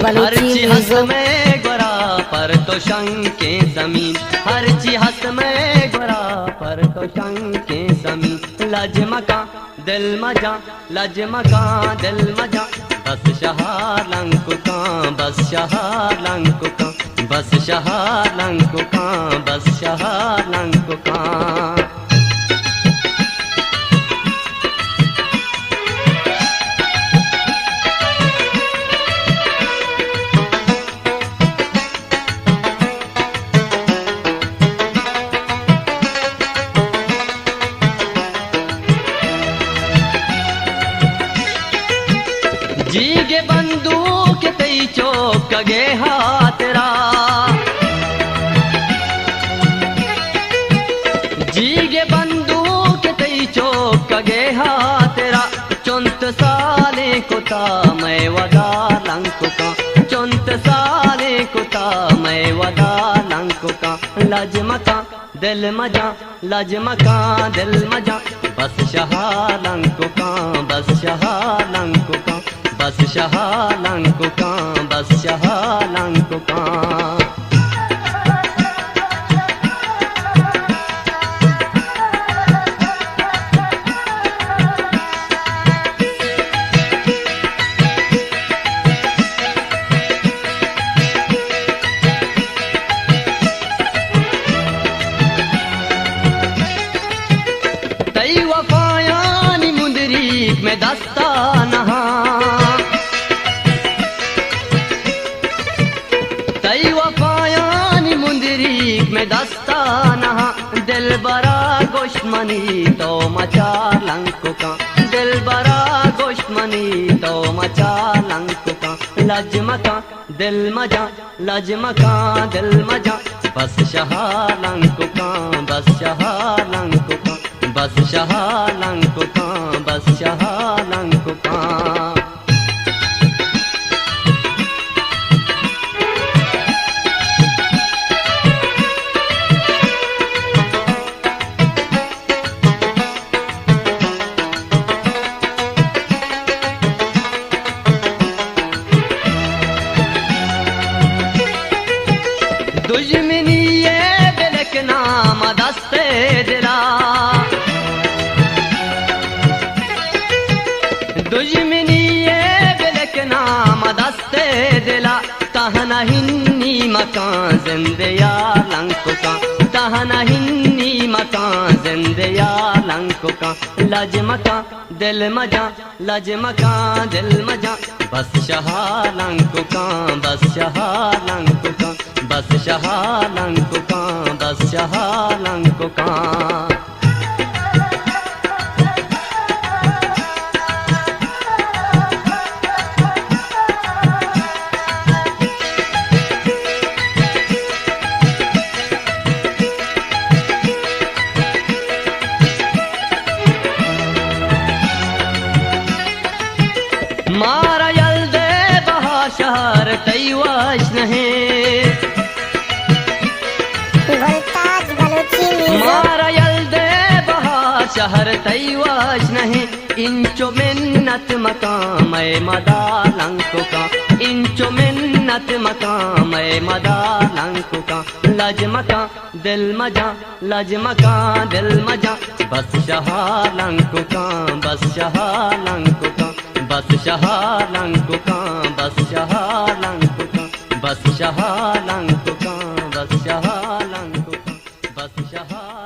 हर जिहत में गोरा पर तो शंके जमीन, हर जिहत में गोरा पर तो शंके जमीन। लजमका दिल मजा, लजमका दिल मजा, बस शहार लंकुका, बस शहार लंकुका, बस शहार लंकुका, बस शहार लंकुका। जीगे बंदूक तई चौक गे हाथरा, जीगे बंदूक तई चौक गे हाथरा। चुंत साले कुता मैं वदा लंकुका, चुंत साले कुता मैं वदा लंकुका। लजमका दिल मजा, लजमका दिल मजा, बस शहार लंकुका, बस शहार लंकुका, बस शहार लंकुका, बस शहार लंकुका। तई वफायानी मुंदरी में दस्ता नहा, तई वफायानी मुंदरी में दस्ता नहा। दिल बरा गोश्तमनी तो मचा लंकुका, दिल बरा गोश्तमनी तो मचा लंकुका। लजमका दिल मजा, लजमका दिल मजा, बस शहार लंकुका, बस शहार लंकुका, बस शहार लंकुका, बस शहार लंकुका। दुश्मनी ये बिलक नाम दस्ते दिला, दुश्मनी ये बिलक नाम दस्ते दिला। तहना हिन्नी मकान जिंदया लंकुका, तहना हिन्नी मकान जिंदया लंकुका। लजमका दिल मजा, लजमका दिल मजा, बस शहार लंकुका, बस शहार लंकुका, बस शहार लंकुका, बस शहार लंकुका। मारा यल्दे बहा शहर तई वाश नहीं, मारा यल्दे बहा शहर तई वाश नहीं। इंचो मिन्नत मकाम मदा लंकुका, इंचो मिन्नत मकाम मदा लंकुका। लजमका दिल मजा, लजमका दिल मजा, बस शहार लंकुका, बस शहार लंकुका, बस शहार लंकुका, बस शहार लंकुका, बस शहार लंकुका, बस शहार लंकुका, बस शहार।